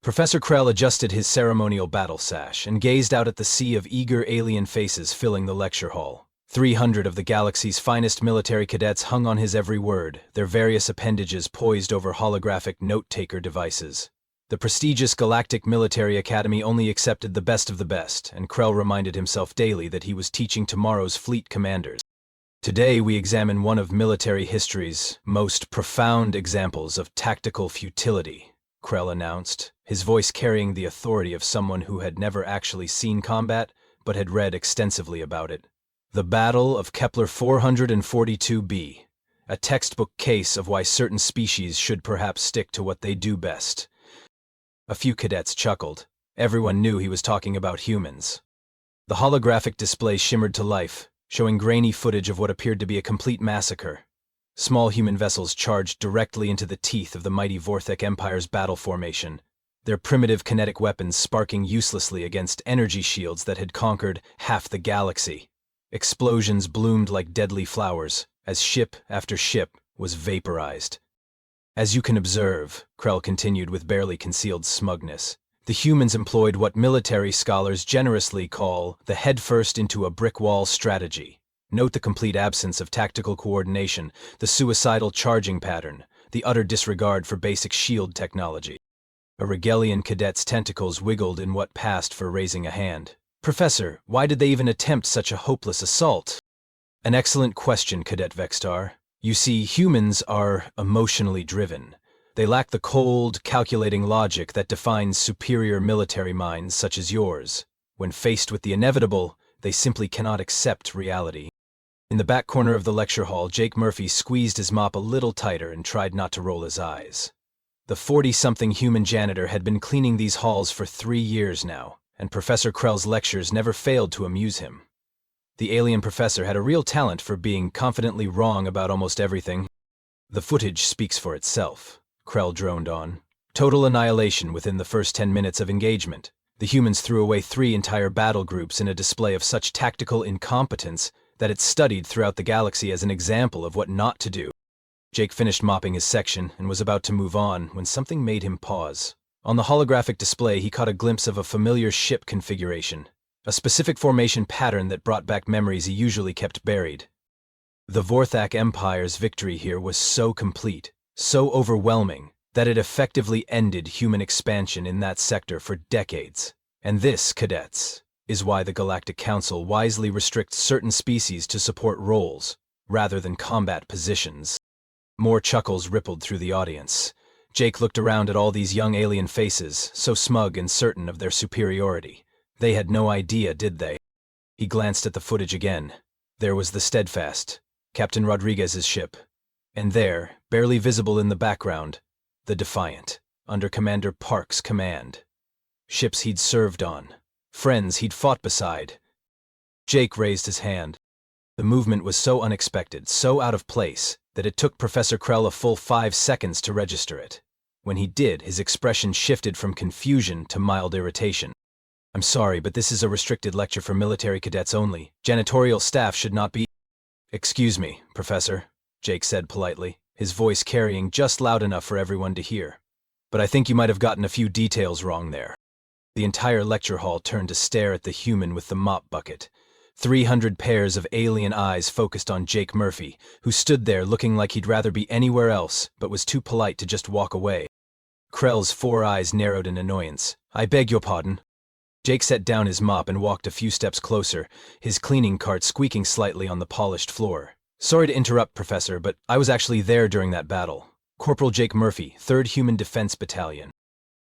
Professor Krell adjusted his ceremonial battle sash and gazed out at the sea of eager alien faces filling the lecture hall. 300 of the galaxy's finest military cadets hung on his every word, their various appendages poised over holographic note-taker devices. The prestigious Galactic Military Academy only accepted the best of the best, and Krell reminded himself daily that he was teaching tomorrow's fleet commanders. Today we examine one of military history's most profound examples of tactical futility, Krell announced, his voice carrying the authority of someone who had never actually seen combat, but had read extensively about it. The Battle of Kepler 442b, a textbook case of why certain species should perhaps stick to what they do best. A few cadets chuckled. Everyone knew he was talking about humans. The holographic display shimmered to life, showing grainy footage of what appeared to be a complete massacre. Small human vessels charged directly into the teeth of the mighty Vorthek Empire's battle formation, their primitive kinetic weapons sparking uselessly against energy shields that had conquered half the galaxy. Explosions bloomed like deadly flowers, as ship after ship was vaporized. As you can observe, Krell continued with barely concealed smugness, the humans employed what military scholars generously call the head-first into a brick wall strategy. Note the complete absence of tactical coordination, the suicidal charging pattern, the utter disregard for basic shield technology. A Regelian cadet's tentacles wiggled in what passed for raising a hand. Professor, why did they even attempt such a hopeless assault? An excellent question, Cadet Vextar. You see, humans are emotionally driven. They lack the cold, calculating logic that defines superior military minds such as yours. When faced with the inevitable, they simply cannot accept reality. In the back corner of the lecture hall, Jake Murphy squeezed his mop a little tighter and tried not to roll his eyes. The 40-something human janitor had been cleaning these halls for 3 years now, and Professor Krell's lectures never failed to amuse him. The alien professor had a real talent for being confidently wrong about almost everything. The footage speaks for itself, Krell droned on. Total annihilation within the first 10 minutes of engagement. The humans threw away 3 entire battle groups in a display of such tactical incompetence that it's studied throughout the galaxy as an example of what not to do. Jake finished mopping his section and was about to move on when something made him pause. On the holographic display, he caught a glimpse of a familiar ship configuration, a specific formation pattern that brought back memories he usually kept buried. The Vorthak Empire's victory here was so complete, so overwhelming, that it effectively ended human expansion in that sector for decades. And this, cadets, is why the Galactic Council wisely restricts certain species to support roles, rather than combat positions. More chuckles rippled through the audience. Jake looked around at all these young alien faces, so smug and certain of their superiority. They had no idea, did they? He glanced at the footage again. There was the Steadfast, Captain Rodriguez's ship. And there, barely visible in the background, the Defiant, under Commander Park's command. Ships he'd served on, friends he'd fought beside. Jake raised his hand. The movement was so unexpected, so out of place, that it took Professor Krell a full 5 seconds to register it. When he did, his expression shifted from confusion to mild irritation. I'm sorry, but this is a restricted lecture for military cadets only. Janitorial staff should not be— Excuse me, Professor, Jake said politely, his voice carrying just loud enough for everyone to hear. But I think you might have gotten a few details wrong there. The entire lecture hall turned to stare at the human with the mop bucket. 300 pairs of alien eyes focused on Jake Murphy, who stood there looking like he'd rather be anywhere else, but was too polite to just walk away. Krell's 4 eyes narrowed in annoyance. I beg your pardon. Jake set down his mop and walked a few steps closer, his cleaning cart squeaking slightly on the polished floor. Sorry to interrupt, Professor, but I was actually there during that battle. Corporal Jake Murphy, 3rd Human Defense Battalion.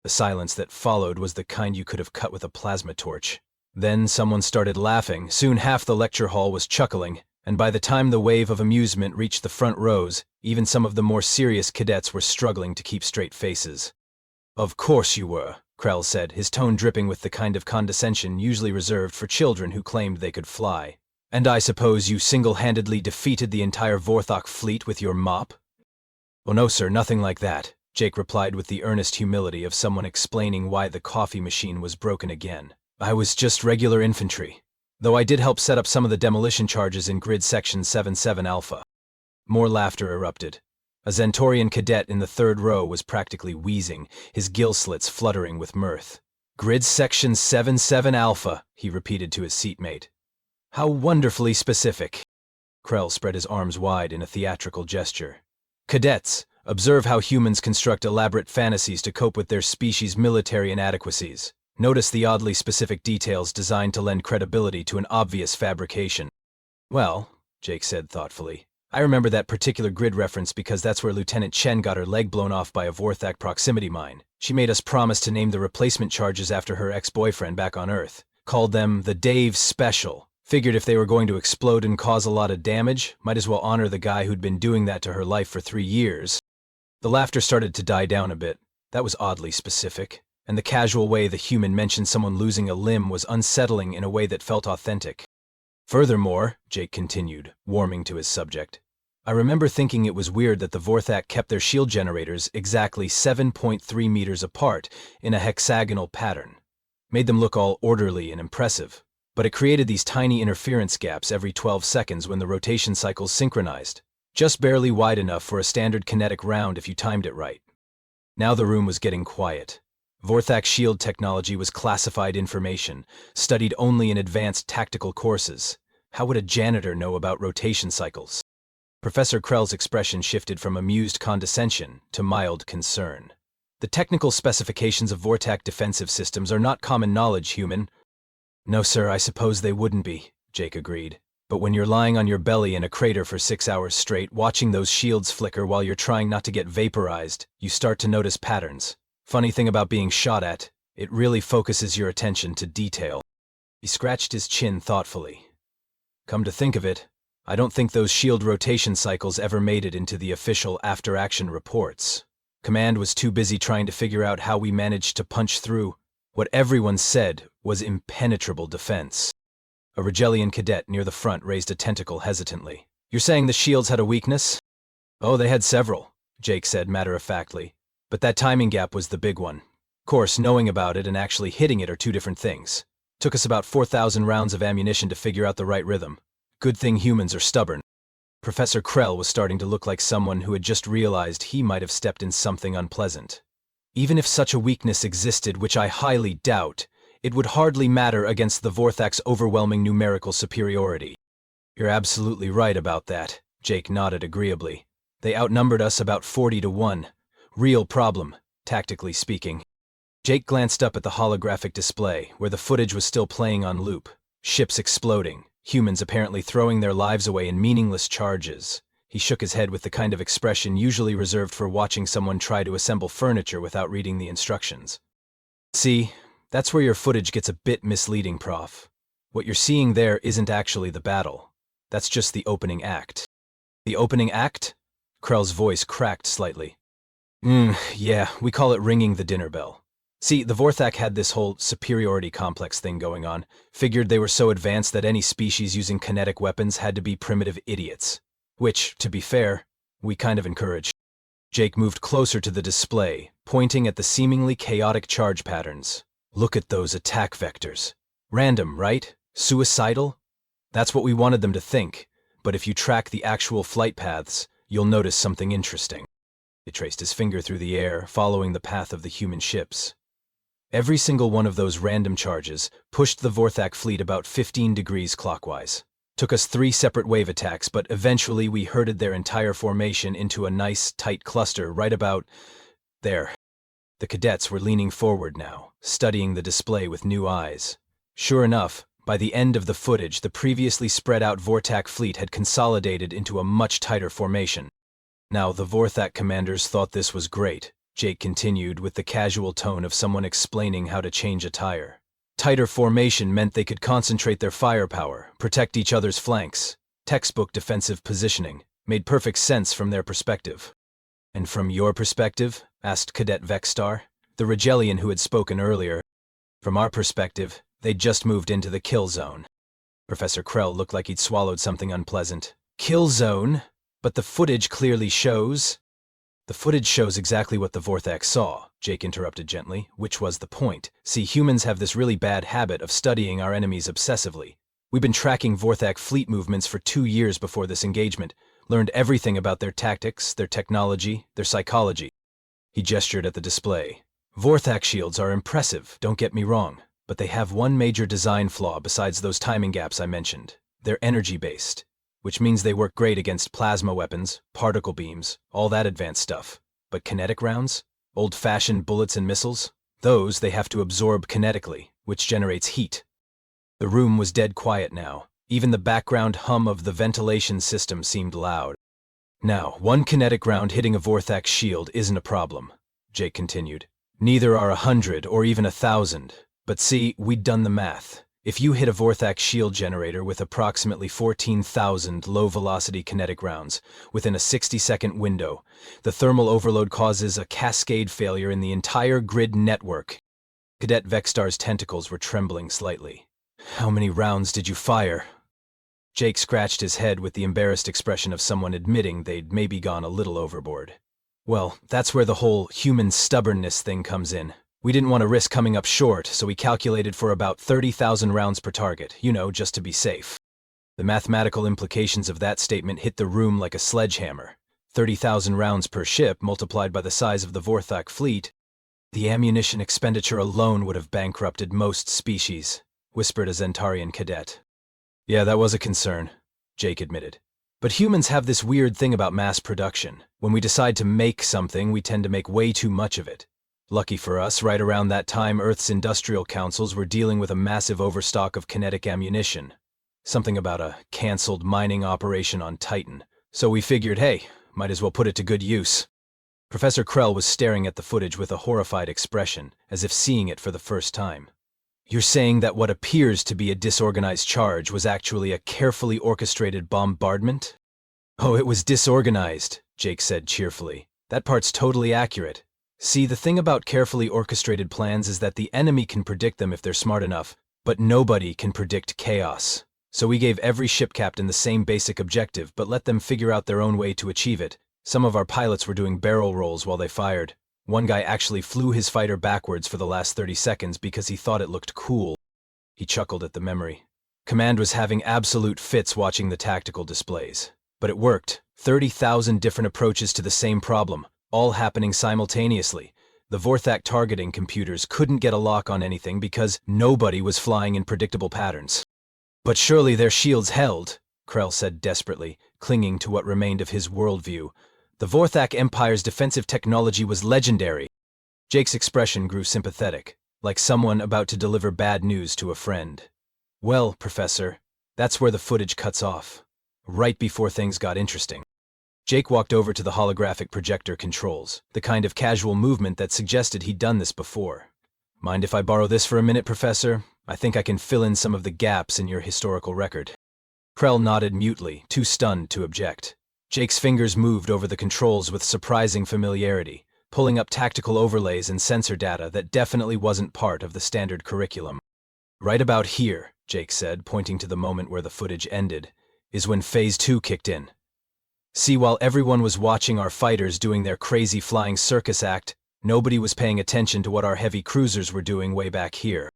The silence that followed was the kind you could have cut with a plasma torch. Then someone started laughing, soon half the lecture hall was chuckling, and by the time the wave of amusement reached the front rows, even some of the more serious cadets were struggling to keep straight faces. Of course you were, Krell said, his tone dripping with the kind of condescension usually reserved for children who claimed they could fly. And I suppose you single-handedly defeated the entire Vorthok fleet with your mop? Oh no, sir, nothing like that, Jake replied with the earnest humility of someone explaining why the coffee machine was broken again. I was just regular infantry, though I did help set up some of the demolition charges in Grid Section 77 Alpha. More laughter erupted. A Zentorian cadet in the third row was practically wheezing, his gill slits fluttering with mirth. "Grid Section 77 Alpha," he repeated to his seatmate. "How wonderfully specific." Krell spread his arms wide in a theatrical gesture. "Cadets, observe how humans construct elaborate fantasies to cope with their species' military inadequacies. Notice the oddly specific details designed to lend credibility to an obvious fabrication." "Well," Jake said thoughtfully, "I remember that particular grid reference because that's where Lieutenant Chen got her leg blown off by a Vorthak proximity mine. She made us promise to name the replacement charges after her ex-boyfriend back on Earth. Called them the Dave Special. Figured if they were going to explode and cause a lot of damage, might as well honor the guy who'd been doing that to her life for 3 years. The laughter started to die down a bit. That was oddly specific. And the casual way the human mentioned someone losing a limb was unsettling in a way that felt authentic. "Furthermore," Jake continued, warming to his subject, "I remember thinking it was weird that the Vorthak kept their shield generators exactly 7.3 meters apart in a hexagonal pattern. Made them look all orderly and impressive. But it created these tiny interference gaps every 12 seconds when the rotation cycles synchronized. Just barely wide enough for a standard kinetic round if you timed it right." Now the room was getting quiet. Vorthak shield technology was classified information, studied only in advanced tactical courses. How would a janitor know about rotation cycles? Professor Krell's expression shifted from amused condescension to mild concern. "The technical specifications of Vorthak defensive systems are not common knowledge, human." "No, sir, I suppose they wouldn't be," Jake agreed. "But when you're lying on your belly in a crater for 6 hours straight, watching those shields flicker while you're trying not to get vaporized, you start to notice patterns. Funny thing about being shot at, it really focuses your attention to detail." He scratched his chin thoughtfully. "Come to think of it, I don't think those shield rotation cycles ever made it into the official after-action reports. Command was too busy trying to figure out how we managed to punch through what everyone said was impenetrable defense." A Rigelian cadet near the front raised a tentacle hesitantly. "You're saying the shields had a weakness?" "Oh, they had several," Jake said matter-of-factly. "But that timing gap was the big one. Of course, knowing about it and actually hitting it are two different things. Took us about 4,000 rounds of ammunition to figure out the right rhythm. Good thing humans are stubborn." Professor Krell was starting to look like someone who had just realized he might have stepped in something unpleasant. "Even if such a weakness existed, which I highly doubt, it would hardly matter against the Vorthak's overwhelming numerical superiority." "You're absolutely right about that," Jake nodded agreeably. "They outnumbered us about 40 to 1. Real problem, tactically speaking." Jake glanced up at the holographic display, where the footage was still playing on loop. Ships exploding, humans apparently throwing their lives away in meaningless charges. He shook his head with the kind of expression usually reserved for watching someone try to assemble furniture without reading the instructions. "See, that's where your footage gets a bit misleading, Prof. What you're seeing there isn't actually the battle. That's just the opening act." "The opening act?" Krell's voice cracked slightly. Yeah, we call it ringing the dinner bell. See, the Vorthak had this whole superiority complex thing going on. Figured they were so advanced that any species using kinetic weapons had to be primitive idiots. Which, to be fair, we kind of encourage. Jake moved closer to the display, pointing at the seemingly chaotic charge patterns. "Look at those attack vectors. Random, right? Suicidal? That's what we wanted them to think. But if you track the actual flight paths, you'll notice something interesting." He traced his finger through the air, following the path of the human ships. Every single one of those random charges pushed the Vorthak fleet about 15 degrees clockwise. Took us 3 separate wave attacks, but eventually we herded their entire formation into a nice, tight cluster right about there. The cadets were leaning forward now, studying the display with new eyes. Sure enough, by the end of the footage, the previously spread-out Vorthak fleet had consolidated into a much tighter formation. Now, the Vorthak commanders thought this was great, Jake continued with the casual tone of someone explaining how to change a tire. Tighter formation meant they could concentrate their firepower, protect each other's flanks. Textbook defensive positioning. Made perfect sense from their perspective. "And from your perspective?" asked Cadet Vexstar, the Rigelian who had spoken earlier. "From our perspective, they'd just moved into the kill zone." Professor Krell looked like he'd swallowed something unpleasant. "Kill zone? But the footage clearly shows—" "The footage shows exactly what the Vorthak saw," Jake interrupted gently, which was the point. "See, humans have this really bad habit of studying our enemies obsessively. We've been tracking Vorthak fleet movements for 2 years before this engagement. Learned everything about their tactics, their technology, their psychology. He gestured at the display. Vorthak shields are impressive, don't get me wrong, but they have one major design flaw besides those timing gaps I mentioned. They're energy-based, which means they work great against plasma weapons, particle beams, all that advanced stuff. But kinetic rounds? Old-fashioned bullets and missiles? Those they have to absorb kinetically, which generates heat. The room was dead quiet now. Even the background hum of the ventilation system seemed loud. Now, one kinetic round hitting a Vorthak shield isn't a problem, Jake continued. Neither are 100 or even 1,000. But see, we'd done the math. If you hit a Vorthak shield generator with approximately 14,000 low-velocity kinetic rounds within a 60-second window, the thermal overload causes a cascade failure in the entire grid network. Cadet Vextar's tentacles were trembling slightly. How many rounds did you fire? Jake scratched his head with the embarrassed expression of someone admitting they'd maybe gone a little overboard. Well, that's where the whole human stubbornness thing comes in. We didn't want to risk coming up short, so we calculated for about 30,000 rounds per target, just to be safe. The mathematical implications of that statement hit the room like a sledgehammer. 30,000 rounds per ship multiplied by the size of the Vorthak fleet. The ammunition expenditure alone would have bankrupted most species, whispered a Zentarian cadet. Yeah, that was a concern, Jake admitted. But humans have this weird thing about mass production. When we decide to make something, we tend to make way too much of it. Lucky for us, right around that time Earth's industrial councils were dealing with a massive overstock of kinetic ammunition. Something about a cancelled mining operation on Titan. So we figured, hey, might as well put it to good use. Professor Krell was staring at the footage with a horrified expression, as if seeing it for the first time. You're saying that what appears to be a disorganized charge was actually a carefully orchestrated bombardment? Oh, it was disorganized, Jake said cheerfully. That part's totally accurate. See, the thing about carefully orchestrated plans is that the enemy can predict them if they're smart enough, but nobody can predict chaos. So we gave every ship captain the same basic objective, but let them figure out their own way to achieve it. Some of our pilots were doing barrel rolls while they fired. One guy actually flew his fighter backwards for the last 30 seconds because he thought it looked cool. He chuckled at the memory. Command was having absolute fits watching the tactical displays. But it worked. 30,000 different approaches to the same problem, all happening simultaneously. The Vorthak targeting computers couldn't get a lock on anything because nobody was flying in predictable patterns. But surely their shields held, Krell said desperately, clinging to what remained of his worldview. The Vorthak Empire's defensive technology was legendary. Jake's expression grew sympathetic, like someone about to deliver bad news to a friend. Well, Professor, that's where the footage cuts off. Right before things got interesting. Jake walked over to the holographic projector controls, the kind of casual movement that suggested he'd done this before. Mind if I borrow this for a minute, Professor? I think I can fill in some of the gaps in your historical record. Krell nodded mutely, too stunned to object. Jake's fingers moved over the controls with surprising familiarity, pulling up tactical overlays and sensor data that definitely wasn't part of the standard curriculum. Right about here, Jake said, pointing to the moment where the footage ended, is when Phase 2 kicked in. See, while everyone was watching our fighters doing their crazy flying circus act, nobody was paying attention to what our heavy cruisers were doing way back here.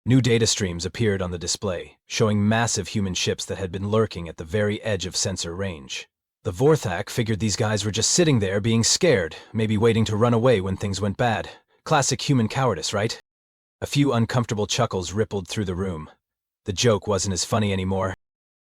New data streams appeared on the display, showing massive human ships that had been lurking at the very edge of sensor range. The Vorthak figured these guys were just sitting there being scared, maybe waiting to run away when things went bad. Classic human cowardice, right? A few uncomfortable chuckles rippled through the room. The joke wasn't as funny anymore.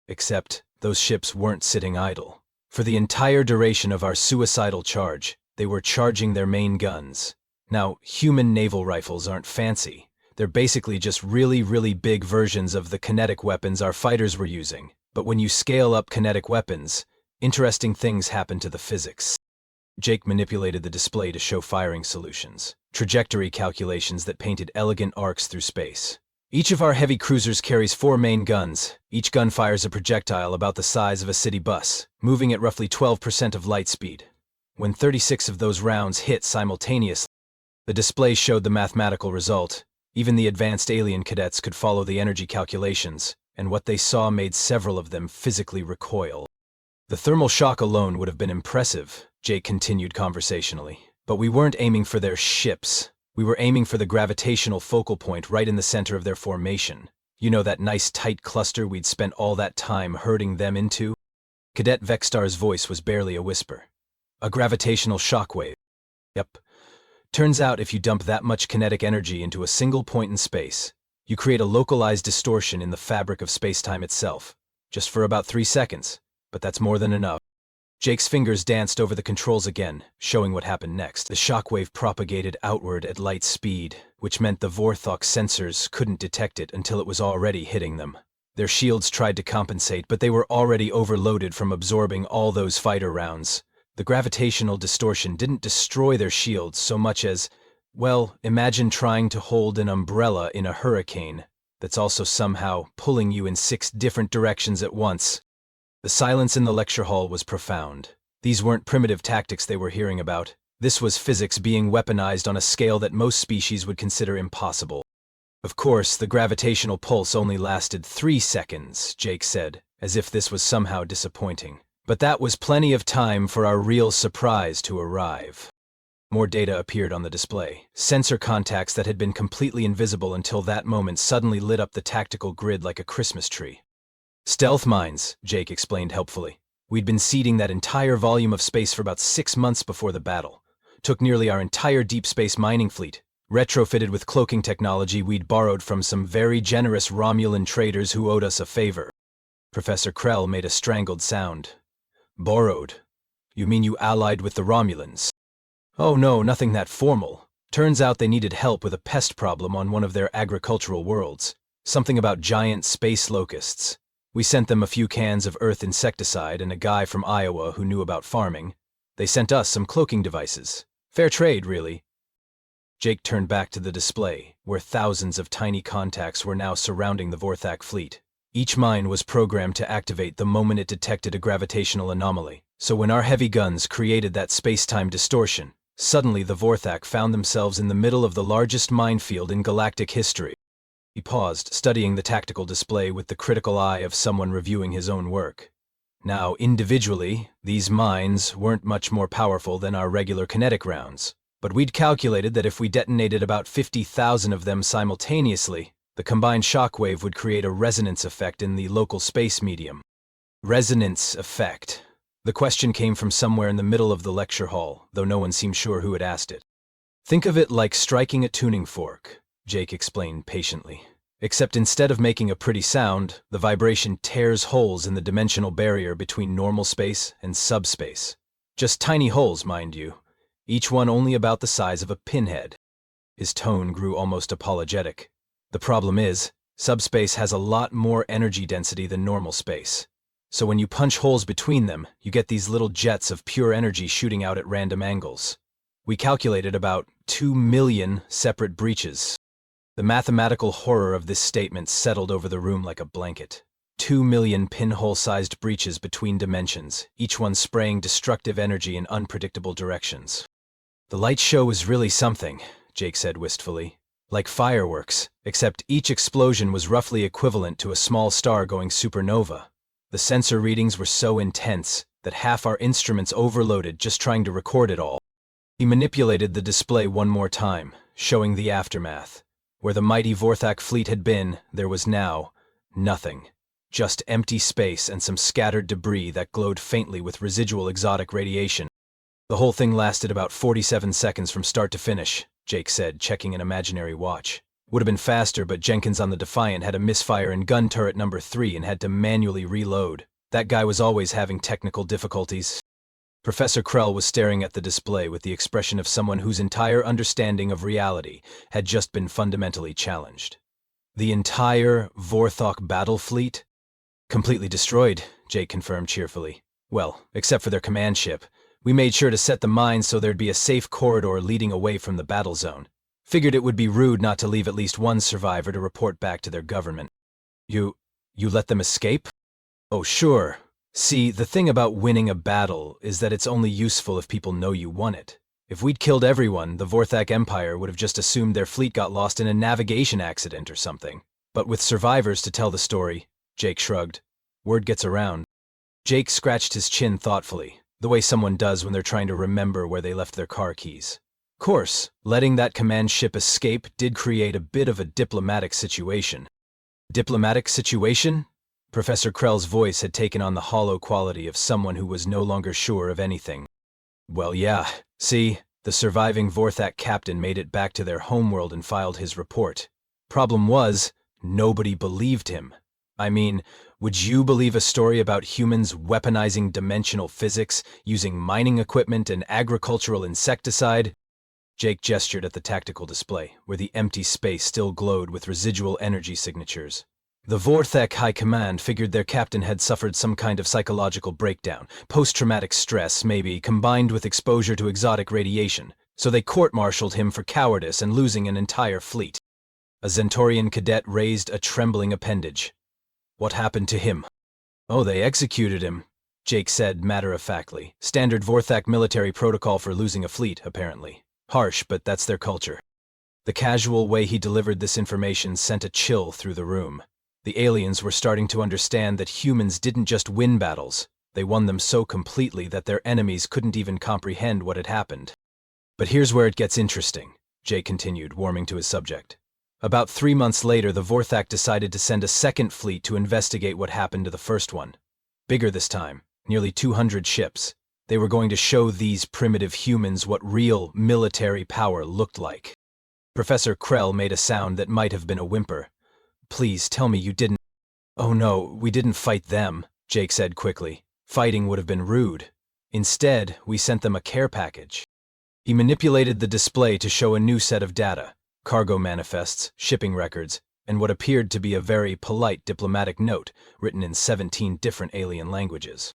Except, those ships weren't sitting idle. For the entire duration of our suicidal charge, they were charging their main guns. Now, human naval rifles aren't fancy. They're basically just really, really big versions of the kinetic weapons our fighters were using. But when you scale up kinetic weapons, interesting things happen to the physics. Jake manipulated the display to show firing solutions, trajectory calculations that painted elegant arcs through space. Each of our heavy cruisers carries 4 main guns. Each gun fires a projectile about the size of a city bus, moving at roughly 12% of light speed. When 36 of those rounds hit simultaneously, the display showed the mathematical result. Even the advanced alien cadets could follow the energy calculations, and what they saw made several of them physically recoil. The thermal shock alone would have been impressive, Jake continued conversationally. But we weren't aiming for their ships. We were aiming for the gravitational focal point right in the center of their formation. You know, that nice tight cluster we'd spent all that time herding them into? Cadet Vextar's voice was barely a whisper. A gravitational shockwave. Yep. Turns out if you dump that much kinetic energy into a single point in space, you create a localized distortion in the fabric of space-time itself, just for about 3 seconds, but that's more than enough. Jake's fingers danced over the controls again, showing what happened next. The shockwave propagated outward at light speed, which meant the Vorthok sensors couldn't detect it until it was already hitting them. Their shields tried to compensate, but they were already overloaded from absorbing all those fighter rounds. The gravitational distortion didn't destroy their shields so much as, well, imagine trying to hold an umbrella in a hurricane that's also somehow pulling you in 6 different directions at once. The silence in the lecture hall was profound. These weren't primitive tactics they were hearing about. This was physics being weaponized on a scale that most species would consider impossible. Of course, the gravitational pulse only lasted 3 seconds, Jake said, as if this was somehow disappointing. But that was plenty of time for our real surprise to arrive. More data appeared on the display. Sensor contacts that had been completely invisible until that moment suddenly lit up the tactical grid like a Christmas tree. Stealth mines, Jake explained helpfully. We'd been seeding that entire volume of space for about 6 months before the battle. Took nearly our entire deep space mining fleet, retrofitted with cloaking technology we'd borrowed from some very generous Romulan traders who owed us a favor. Professor Krell made a strangled sound. Borrowed? You mean you allied with the Romulans? Oh no, nothing that formal. Turns out they needed help with a pest problem on one of their agricultural worlds. Something about giant space locusts. We sent them a few cans of Earth insecticide and a guy from Iowa who knew about farming. They sent us some cloaking devices. Fair trade, really. Jake turned back to the display, where thousands of tiny contacts were now surrounding the Vorthak fleet. Each mine was programmed to activate the moment it detected a gravitational anomaly. So when our heavy guns created that space-time distortion, suddenly the Vorthak found themselves in the middle of the largest minefield in galactic history. He paused, studying the tactical display with the critical eye of someone reviewing his own work. Now, individually, these mines weren't much more powerful than our regular kinetic rounds, but we'd calculated that if we detonated about 50,000 of them simultaneously, the combined shockwave would create a resonance effect in the local space medium. Resonance effect. The question came from somewhere in the middle of the lecture hall, though no one seemed sure who had asked it. Think of it like striking a tuning fork, Jake explained patiently. Except instead of making a pretty sound, the vibration tears holes in the dimensional barrier between normal space and subspace. Just tiny holes, mind you, each one only about the size of a pinhead. His tone grew almost apologetic. The problem is, subspace has a lot more energy density than normal space. So when you punch holes between them, you get these little jets of pure energy shooting out at random angles. We calculated about 2 million separate breaches. The mathematical horror of this statement settled over the room like a blanket. 2 million pinhole-sized breaches between dimensions, each one spraying destructive energy in unpredictable directions. The light show was really something, Jake said wistfully. Like fireworks, except each explosion was roughly equivalent to a small star going supernova. The sensor readings were so intense that half our instruments overloaded just trying to record it all. He manipulated the display one more time, showing the aftermath. Where the mighty Vorthak fleet had been, there was now nothing. Just empty space and some scattered debris that glowed faintly with residual exotic radiation. The whole thing lasted about 47 seconds from start to finish, Jake said, checking an imaginary watch. Would have been faster, but Jenkins on the Defiant had a misfire in gun turret number 3 and had to manually reload. That guy was always having technical difficulties. Professor Krell was staring at the display with the expression of someone whose entire understanding of reality had just been fundamentally challenged. The entire Vorthok battle fleet? Completely destroyed, Jake confirmed cheerfully. Well, except for their command ship. We made sure to set the mines so there'd be a safe corridor leading away from the battle zone. Figured it would be rude not to leave at least one survivor to report back to their government. You let them escape? Oh, sure. See, the thing about winning a battle is that it's only useful if people know you won it. If we'd killed everyone, the Vorthak Empire would have just assumed their fleet got lost in a navigation accident or something. But with survivors to tell the story, Jake shrugged. Word gets around. Jake scratched his chin thoughtfully, the way someone does when they're trying to remember where they left their car keys. Course, letting that command ship escape did create a bit of a diplomatic situation. Diplomatic situation? Professor Krell's voice had taken on the hollow quality of someone who was no longer sure of anything. Well, yeah. See, the surviving Vorthak captain made it back to their homeworld and filed his report. Problem was, nobody believed him. I mean, would you believe a story about humans weaponizing dimensional physics, using mining equipment and agricultural insecticide? Jake gestured at the tactical display, where the empty space still glowed with residual energy signatures. The Vorthak High Command figured their captain had suffered some kind of psychological breakdown, post-traumatic stress maybe, combined with exposure to exotic radiation, so they court-martialed him for cowardice and losing an entire fleet. A Zentorian cadet raised a trembling appendage. What happened to him? Oh, they executed him, Jake said matter-of-factly. Standard Vorthak military protocol for losing a fleet, apparently. Harsh, but that's their culture. The casual way he delivered this information sent a chill through the room. The aliens were starting to understand that humans didn't just win battles, they won them so completely that their enemies couldn't even comprehend what had happened. But here's where it gets interesting, Jake continued, warming to his subject. About 3 months later, the Vorthak decided to send a second fleet to investigate what happened to the first one. Bigger this time, nearly 200 ships. They were going to show these primitive humans what real military power looked like. Professor Krell made a sound that might have been a whimper. Please tell me you didn't— Oh no, we didn't fight them, Jake said quickly. Fighting would have been rude. Instead, we sent them a care package. He manipulated the display to show a new set of data, cargo manifests, shipping records, and what appeared to be a very polite diplomatic note written in 17 different alien languages.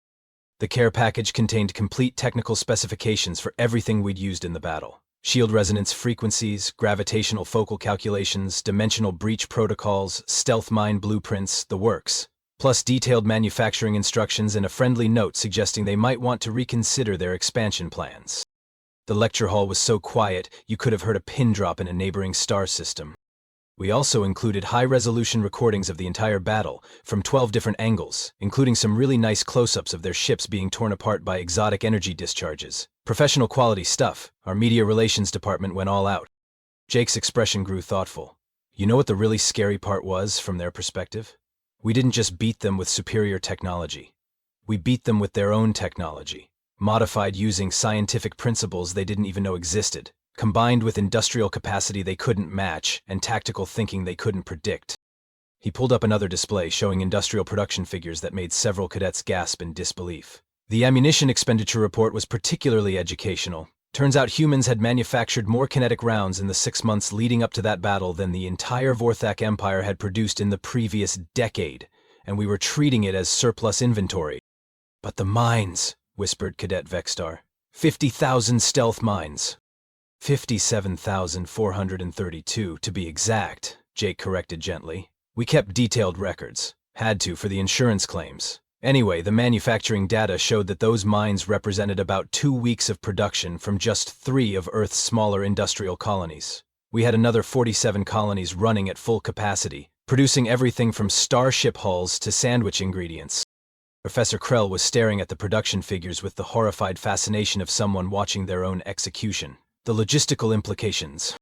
The care package contained complete technical specifications for everything we'd used in the battle. Shield resonance frequencies, gravitational focal calculations, dimensional breach protocols, stealth mine blueprints, the works. Plus detailed manufacturing instructions and a friendly note suggesting they might want to reconsider their expansion plans. The lecture hall was so quiet you could have heard a pin drop in a neighboring star system. We also included high-resolution recordings of the entire battle, from 12 different angles, including some really nice close-ups of their ships being torn apart by exotic energy discharges. Professional quality stuff. Our media relations department went all out. Jake's expression grew thoughtful. You know what the really scary part was from their perspective? We didn't just beat them with superior technology. We beat them with their own technology, modified using scientific principles they didn't even know existed, combined with industrial capacity they couldn't match and tactical thinking they couldn't predict. He pulled up another display showing industrial production figures that made several cadets gasp in disbelief. The ammunition expenditure report was particularly educational. Turns out humans had manufactured more kinetic rounds in the 6 months leading up to that battle than the entire Vorthak Empire had produced in the previous decade, and we were treating it as surplus inventory. But the mines, whispered Cadet Vexstar. 50,000 stealth mines. 57,432 to be exact, Jake corrected gently. We kept detailed records. Had to for the insurance claims. Anyway, the manufacturing data showed that those mines represented about 2 weeks of production from just 3 of Earth's smaller industrial colonies. We had another 47 colonies running at full capacity, producing everything from starship hulls to sandwich ingredients. Professor Krell was staring at the production figures with the horrified fascination of someone watching their own execution. The logistical implications.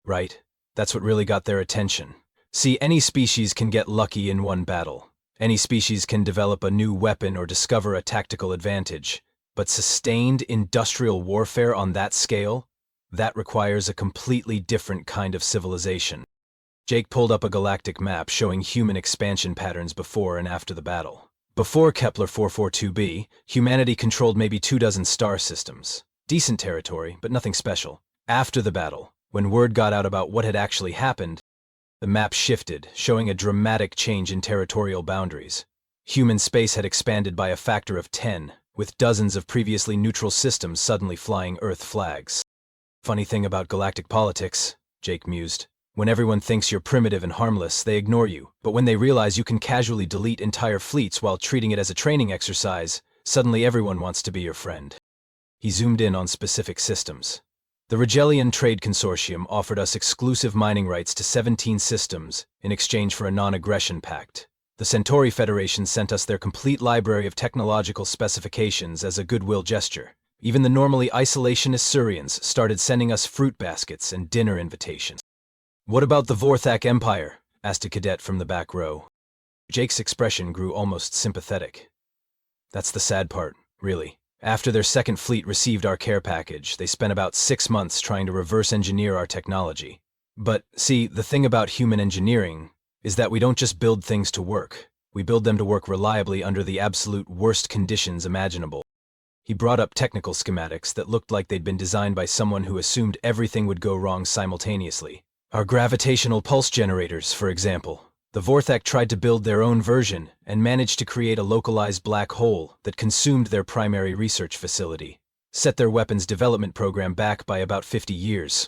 Right, that's what really got their attention. See, any species can get lucky in one battle. Any species can develop a new weapon or discover a tactical advantage. But sustained industrial warfare on that scale? That requires a completely different kind of civilization. Jake pulled up a galactic map showing human expansion patterns before and after the battle. Before Kepler 442b, humanity controlled maybe 24 star systems. Decent territory, but nothing special. After the battle, when word got out about what had actually happened, the map shifted, showing a dramatic change in territorial boundaries. Human space had expanded by a factor of 10, with dozens of previously neutral systems suddenly flying Earth flags. Funny thing about galactic politics, Jake mused. When everyone thinks you're primitive and harmless, they ignore you. But when they realize you can casually delete entire fleets while treating it as a training exercise, suddenly everyone wants to be your friend. He zoomed in on specific systems. The Rigelian Trade Consortium offered us exclusive mining rights to 17 systems in exchange for a non-aggression pact. The Centauri Federation sent us their complete library of technological specifications as a goodwill gesture. Even the normally isolationist Surians started sending us fruit baskets and dinner invitations. What about the Vorthak Empire? Asked a cadet from the back row. Jake's expression grew almost sympathetic. That's the sad part, really. After their second fleet received our care package, they spent about 6 months trying to reverse engineer our technology. But, see, the thing about human engineering is that we don't just build things to work. We build them to work reliably under the absolute worst conditions imaginable. He brought up technical schematics that looked like they'd been designed by someone who assumed everything would go wrong simultaneously. Our gravitational pulse generators, for example. The Vorthak tried to build their own version and managed to create a localized black hole that consumed their primary research facility, set their weapons development program back by about 50 years.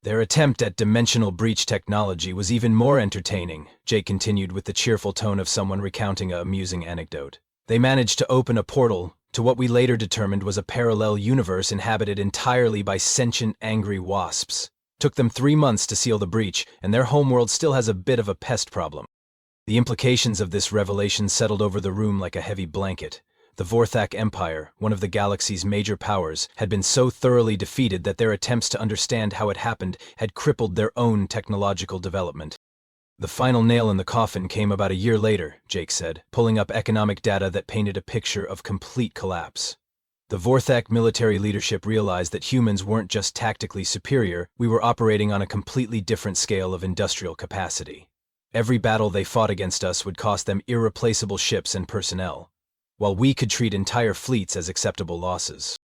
Their attempt at dimensional breach technology was even more entertaining, Jake continued with the cheerful tone of someone recounting an amusing anecdote. They managed to open a portal to what we later determined was a parallel universe inhabited entirely by sentient, angry wasps. Took them 3 months to seal the breach, and their homeworld still has a bit of a pest problem. The implications of this revelation settled over the room like a heavy blanket. The Vorthak Empire, one of the galaxy's major powers, had been so thoroughly defeated that their attempts to understand how it happened had crippled their own technological development. The final nail in the coffin came about a year later, Jake said, pulling up economic data that painted a picture of complete collapse. The Vorthak military leadership realized that humans weren't just tactically superior, we were operating on a completely different scale of industrial capacity. Every battle they fought against us would cost them irreplaceable ships and personnel, while we could treat entire fleets as acceptable losses.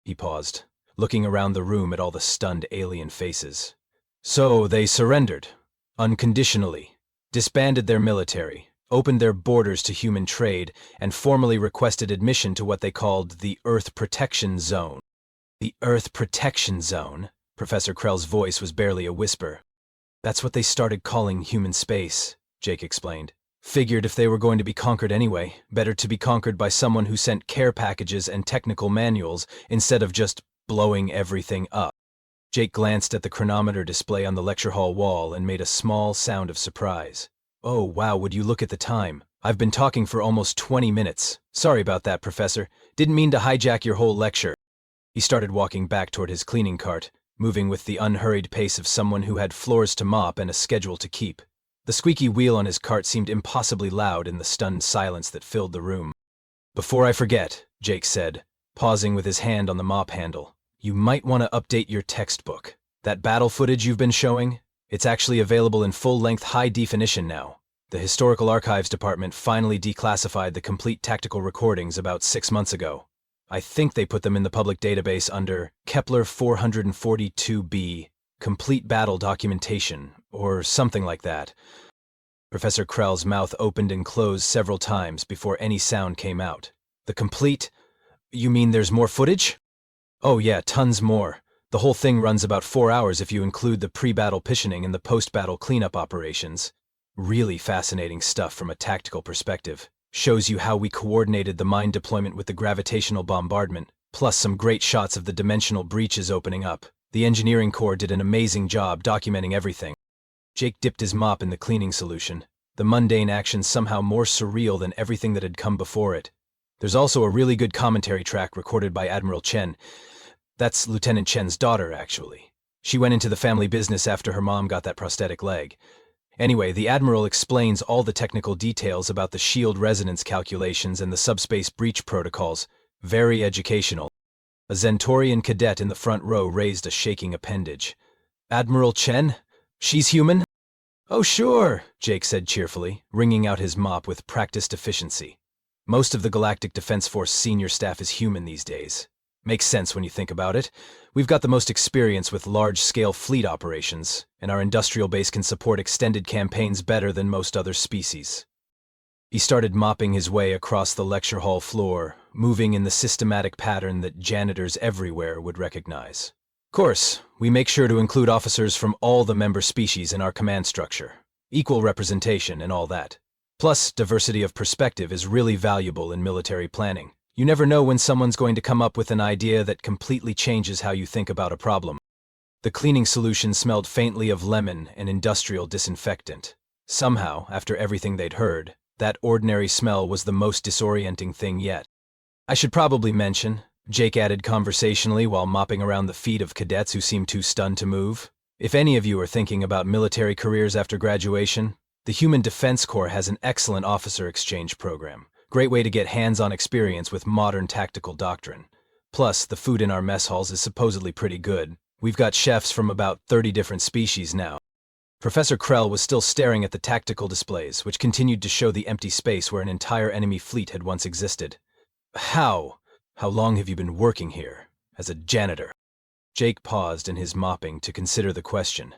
He paused, looking around the room at all the stunned alien faces. So they surrendered, unconditionally, disbanded their military, opened their borders to human trade, and formally requested admission to what they called the Earth Protection Zone. The Earth Protection Zone? Professor Krell's voice was barely a whisper. That's what they started calling human space, Jake explained. Figured if they were going to be conquered anyway, better to be conquered by someone who sent care packages and technical manuals instead of just blowing everything up. Jake glanced at the chronometer display on the lecture hall wall and made a small sound of surprise. Oh, wow, would you look at the time? I've been talking for almost 20 minutes. Sorry about that, Professor. Didn't mean to hijack your whole lecture. He started walking back toward his cleaning cart, moving with the unhurried pace of someone who had floors to mop and a schedule to keep. The squeaky wheel on his cart seemed impossibly loud in the stunned silence that filled the room. Before I forget, Jake said, pausing with his hand on the mop handle, you might want to update your textbook. That battle footage you've been showing? It's actually available in full-length high definition now. The Historical Archives Department finally declassified the complete tactical recordings about 6 months ago. I think they put them in the public database under Kepler 442b, Complete Battle Documentation, or something like that. Professor Krell's mouth opened and closed several times before any sound came out. The complete? You mean there's more footage? Oh yeah, tons more. The whole thing runs about 4 hours if you include the pre-battle positioning and the post-battle cleanup operations. Really fascinating stuff from a tactical perspective. Shows you how we coordinated the mine deployment with the gravitational bombardment, plus some great shots of the dimensional breaches opening up. The engineering corps did an amazing job documenting everything. Jake dipped his mop in the cleaning solution, the mundane action somehow more surreal than everything that had come before it. There's also a really good commentary track recorded by Admiral Chen. That's Lieutenant Chen's daughter, actually. She went into the family business after her mom got that prosthetic leg. Anyway, the Admiral explains all the technical details about the shield resonance calculations and the subspace breach protocols. Very educational. A Zentorian cadet in the front row raised a shaking appendage. Admiral Chen? She's human? Oh, sure, Jake said cheerfully, wringing out his mop with practiced efficiency. Most of the Galactic Defense Force senior staff is human these days. Makes sense when you think about it. We've got the most experience with large-scale fleet operations, and our industrial base can support extended campaigns better than most other species. He started mopping his way across the lecture hall floor, moving in the systematic pattern that janitors everywhere would recognize. Of course, we make sure to include officers from all the member species in our command structure. Equal representation and all that. Plus, diversity of perspective is really valuable in military planning. You never know when someone's going to come up with an idea that completely changes how you think about a problem. The cleaning solution smelled faintly of lemon and industrial disinfectant. Somehow, after everything they'd heard, that ordinary smell was the most disorienting thing yet. I should probably mention, Jake added conversationally while mopping around the feet of cadets who seemed too stunned to move. If any of you are thinking about military careers after graduation, The Human Defense Corps has an excellent officer exchange program. Great way to get hands-on experience with modern tactical doctrine. Plus, the food in our mess halls is supposedly pretty good. We've got chefs from about 30 different species now. Professor Krell was still staring at the tactical displays, which continued to show the empty space where an entire enemy fleet had once existed. How long have you been working here? As a janitor? Jake paused in his mopping to consider the question.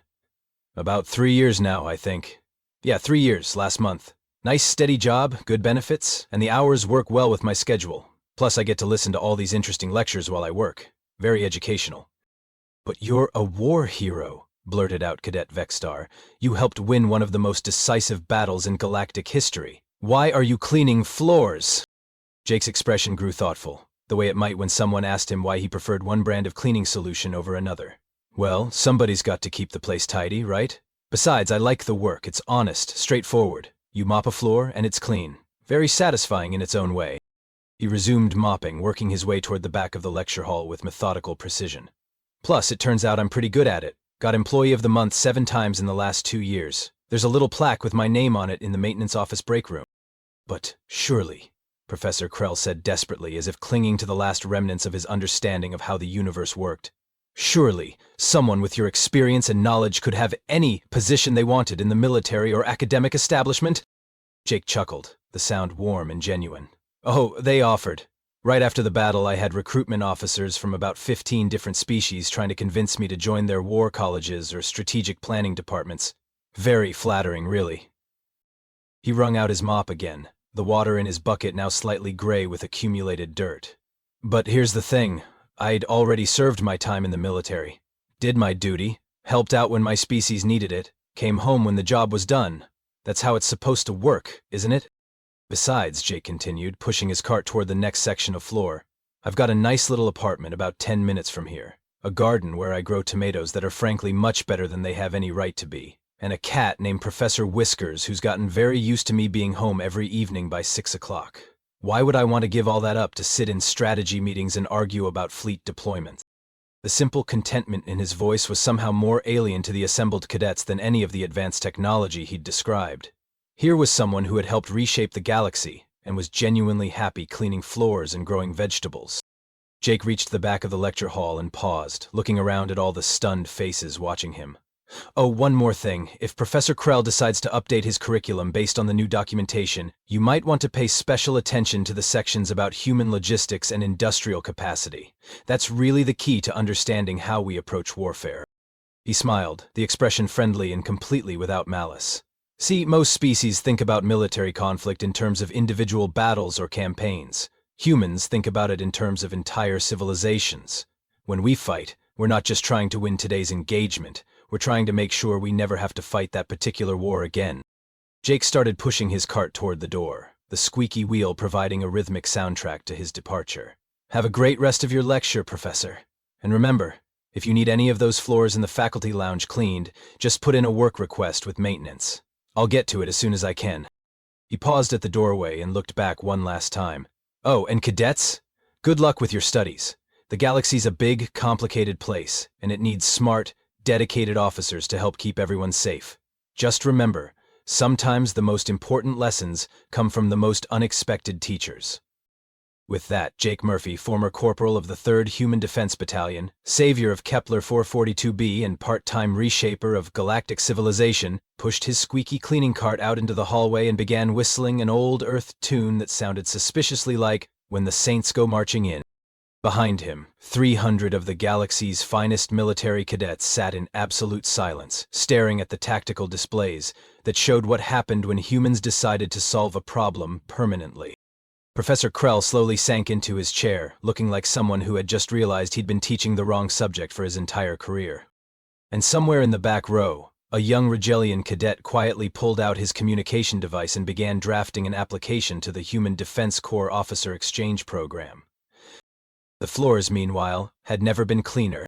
About 3 years now, I think. Yeah, 3 years, last month. Nice steady job, good benefits, and the hours work well with my schedule. Plus I get to listen to all these interesting lectures while I work. Very educational. But you're a war hero, blurted out Cadet Vexstar. You helped win one of the most decisive battles in galactic history. Why are you cleaning floors? Jake's expression grew thoughtful, the way it might when someone asked him why he preferred one brand of cleaning solution over another. Well, somebody's got to keep the place tidy, right? Besides, I like the work. It's honest, straightforward. You mop a floor, and it's clean. Very satisfying in its own way. He resumed mopping, working his way toward the back of the lecture hall with methodical precision. Plus, it turns out I'm pretty good at it. Got Employee of the Month 7 times in the last 2 years. There's a little plaque with my name on it in the maintenance office break room. But surely, Professor Krell said desperately, as if clinging to the last remnants of his understanding of how the universe worked. Surely, someone with your experience and knowledge could have any position they wanted in the military or academic establishment? Jake chuckled, the sound warm and genuine. Oh, they offered. Right after the battle, I had recruitment officers from about 15 different species trying to convince me to join their war colleges or strategic planning departments. Very flattering, really. He wrung out his mop again, the water in his bucket now slightly gray with accumulated dirt. But here's the thing. I'd already served my time in the military. Did my duty, helped out when my species needed it, came home when the job was done. That's how it's supposed to work, isn't it? Besides, Jake continued, pushing his cart toward the next section of floor, I've got a nice little apartment about 10 minutes from here, a garden where I grow tomatoes that are frankly much better than they have any right to be, and a cat named Professor Whiskers who's gotten very used to me being home every evening by 6 o'clock. Why would I want to give all that up to sit in strategy meetings and argue about fleet deployments? The simple contentment in his voice was somehow more alien to the assembled cadets than any of the advanced technology he'd described. Here was someone who had helped reshape the galaxy and was genuinely happy cleaning floors and growing vegetables. Jake reached the back of the lecture hall and paused, looking around at all the stunned faces watching him. Oh, one more thing. If Professor Krell decides to update his curriculum based on the new documentation, you might want to pay special attention to the sections about human logistics and industrial capacity. That's really the key to understanding how we approach warfare. He smiled, the expression friendly and completely without malice. See, most species think about military conflict in terms of individual battles or campaigns. Humans think about it in terms of entire civilizations. When we fight, we're not just trying to win today's engagement. We're trying to make sure we never have to fight that particular war again. Jake started pushing his cart toward the door, the squeaky wheel providing a rhythmic soundtrack to his departure. Have a great rest of your lecture, Professor. And remember, if you need any of those floors in the faculty lounge cleaned, just put in a work request with maintenance. I'll get to it as soon as I can. He paused at the doorway and looked back one last time. Oh, and cadets? Good luck with your studies. The galaxy's a big, complicated place, and it needs smart, dedicated officers to help keep everyone safe. Just remember, sometimes the most important lessons come from the most unexpected teachers. With that, Jake Murphy, former corporal of the 3rd Human Defense Battalion, savior of Kepler 442b and part-time reshaper of galactic civilization, pushed his squeaky cleaning cart out into the hallway and began whistling an old Earth tune that sounded suspiciously like When the Saints Go Marching In. Behind him, 300 of the galaxy's finest military cadets sat in absolute silence, staring at the tactical displays that showed what happened when humans decided to solve a problem permanently. Professor Krell slowly sank into his chair, looking like someone who had just realized he'd been teaching the wrong subject for his entire career. And somewhere in the back row, a young Rigelian cadet quietly pulled out his communication device and began drafting an application to the Human Defense Corps Officer Exchange Program. The floors, meanwhile, had never been cleaner.